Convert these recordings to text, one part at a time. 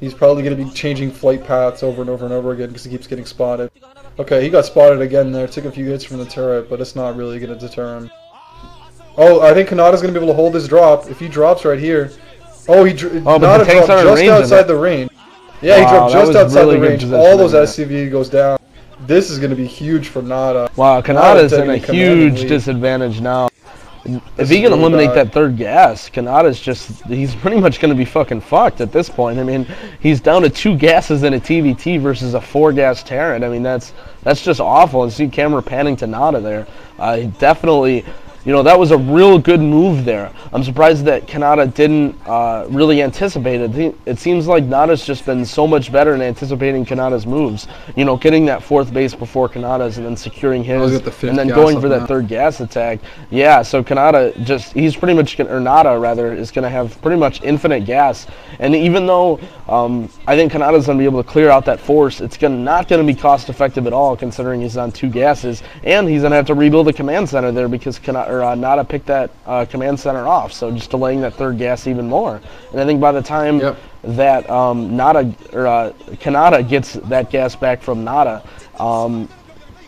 He's probably going to be changing flight paths over and over and over again because he keeps getting spotted. Okay, he got spotted again there. Took a few hits from the turret, but it's not really going to deter him. Oh, I think Canata's going to be able to hold his drop. If he drops right here. Oh, Canata dropped just outside the range. Yeah, he dropped just outside the range. All those SCV goes down. This is going to be huge for Nata. Wow, Canata's in a huge disadvantage now. If he can eliminate that third gas, Canata's he's pretty much going to be fucking fucked at this point. I mean, he's down to 2 gases in a TVT versus a 4-gas Terran. I mean, that's just awful. And see camera panning to Nata there. Definitely, you know, that was a real good move there. I'm surprised that Canata didn't really anticipate it. It seems like Nata's just been so much better in anticipating Canata's moves. You know, getting that 4th base before Canata's and then securing his, and then going for that 3rd gas attack. Yeah, so Canata he's pretty much, or Nata rather, is going to have pretty much infinite gas. And even though I think Canata's going to be able to clear out that force, it's not going to be cost effective at all considering he's on 2 gases. And he's going to have to rebuild the command center there because Nata picked that command center off, so just delaying that 3rd gas even more. And I think by the time that Canata gets that gas back from Nata,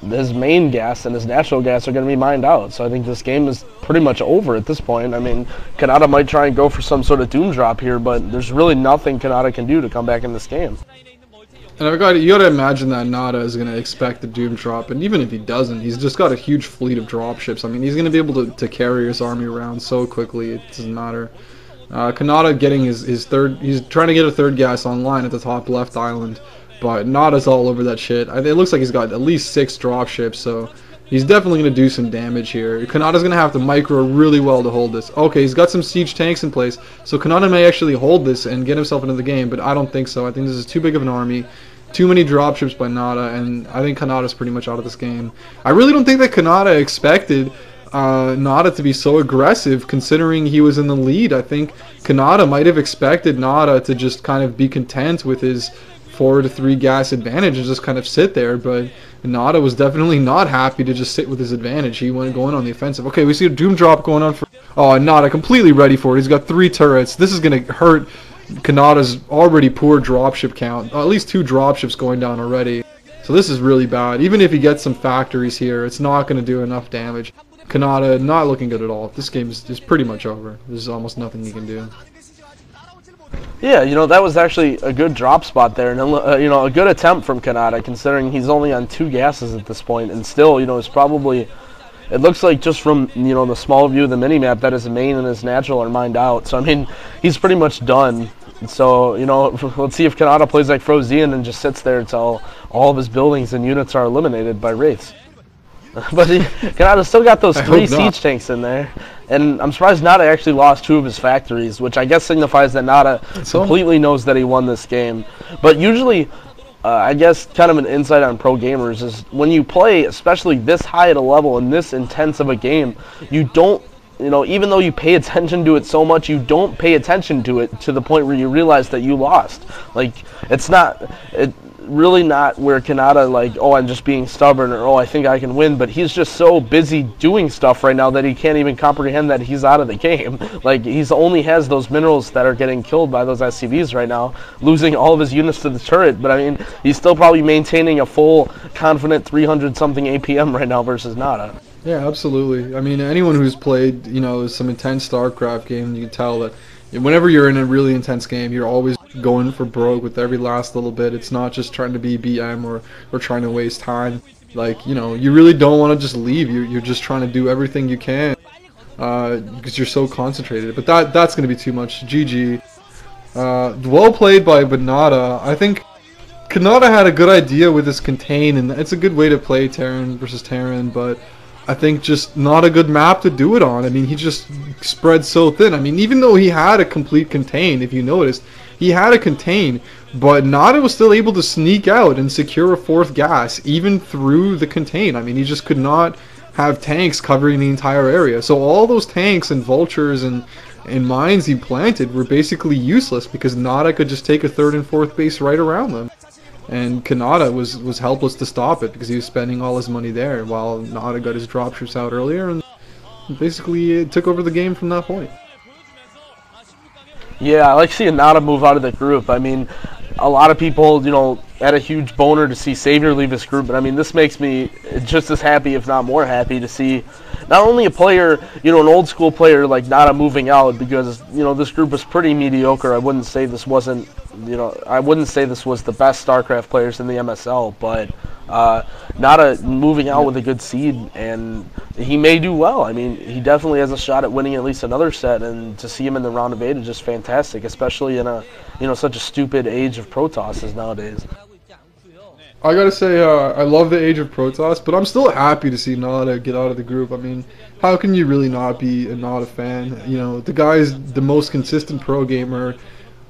his main gas and his natural gas are going to be mined out. So I think this game is pretty much over at this point. I mean, Canata might try and go for some sort of doom drop here, but there's really nothing Canata can do to come back in this game. And you got to imagine that Nata is going to expect the doom drop, and even if he doesn't, he's just got a huge fleet of dropships. I mean, he's going to be able to carry his army around so quickly, it doesn't matter. Canata getting his third, he's trying to get a 3rd gas online at the top left island, but Nata's all over that shit. It looks like he's got at least 6 dropships, so he's definitely going to do some damage here. Kanata's going to have to micro really well to hold this. Okay, he's got some siege tanks in place, so Canata may actually hold this and get himself into the game, but I don't think so. I think this is too big of an army. Too many dropships by Nata, and I think Kanata's pretty much out of this game. I really don't think that Canata expected Nata to be so aggressive considering he was in the lead. I think Canata might have expected Nata to just kind of be content with his 4 to 3 gas advantage and just kind of sit there, but Nata was definitely not happy to just sit with his advantage. He went going on the offensive. Okay, we see a doom drop going on for... Oh, Nata completely ready for it. He's got 3 turrets. This is going to hurt Kanata's already poor dropship count. At least 2 dropships going down already. So this is really bad. Even if he gets some factories here, it's not going to do enough damage. Canata not looking good at all. This game is pretty much over. There's almost nothing he can do. Yeah, you know, that was actually a good drop spot there, and you know, a good attempt from Canata considering he's only on 2 gases at this point, and still, you know, it's probably... It looks like just from, you know, the small view of the minimap that his main and his natural are mined out. So, I mean, he's pretty much done. So, you know, let's see if Canata plays like Frozian and just sits there until all of his buildings and units are eliminated by Wraiths. But Canata still got those 3 siege tanks in there. And I'm surprised Nata actually lost 2 of his factories, which I guess signifies that Nata completely knows that he won this game. But usually... I guess kind of an insight on pro gamers is when you play, especially this high at a level and this intense of a game, you don't, you know, even though you pay attention to it so much, you don't pay attention to it to the point where you realize that you lost. Like, it's really not where Canata, like, oh, I'm just being stubborn, or oh, I think I can win, but he's just so busy doing stuff right now that he can't even comprehend that he's out of the game. Like, he's only has those minerals that are getting killed by those SCVs right now, losing all of his units to the turret, but I mean, he's still probably maintaining a full, confident 300-something APM right now versus Nata. Yeah, absolutely. I mean, anyone who's played, you know, some intense StarCraft game, you can tell that whenever you're in a really intense game, you're always going for broke with every last little bit. It's not just trying to be BM or trying to waste time. Like, you know, you really don't want to just leave. You're just trying to do everything you can because you're so concentrated. But that's going to be too much. GG. Well played by Nata. I think Canata had a good idea with his contain, and it's a good way to play Terran versus Terran, but I think just not a good map to do it on. I mean, he just spread so thin. I mean, even though he had a complete contain, if you noticed, he had a contain, but Nata was still able to sneak out and secure a 4th gas, even through the contain. I mean, he just could not have tanks covering the entire area. So all those tanks and vultures and mines he planted were basically useless because Nata could just take a 3rd and 4th base right around them. And Canata was helpless to stop it because he was spending all his money there while Nata got his dropships out earlier and basically took over the game from that point. Yeah, I like seeing Nada move out of the group. I mean, a lot of people, had a huge boner to see Savior leave this group, but I mean, this makes me just as happy, if not more happy, to see not only a player, an old school player like Nada moving out, because this group was pretty mediocre. I wouldn't say this wasn't, I wouldn't say this was the best StarCraft players in the MSL, but Nada moving out with a good seed, and he may do well. I mean, he definitely has a shot at winning at least another set, and to see him in the round of 8 is just fantastic, especially in a such a stupid age of Protosses nowadays. I gotta say, I love the age of Protoss, but I'm still happy to see Nada get out of the group. I mean, how can you really not be a Nada fan? The guy's the most consistent pro gamer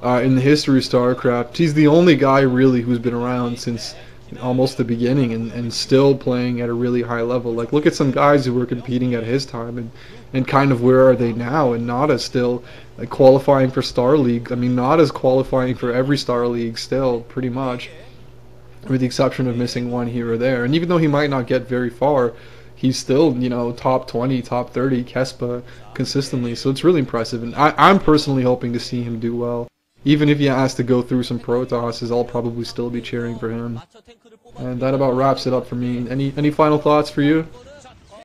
in the history of StarCraft. He's the only guy really who's been around since almost the beginning and still playing at a really high level. Like, look at some guys who were competing at his time and kind of where are they now? And Nada's still like qualifying for Star League. I mean, Nada's qualifying for every Star League still, pretty much, with the exception of missing one here or there. And even though he might not get very far, he's still, top 20, top 30 Kespa consistently. So it's really impressive. And I'm personally hoping to see him do well. Even if he has to go through some Protosses, I'll probably still be cheering for him. And that about wraps it up for me. Any final thoughts for you?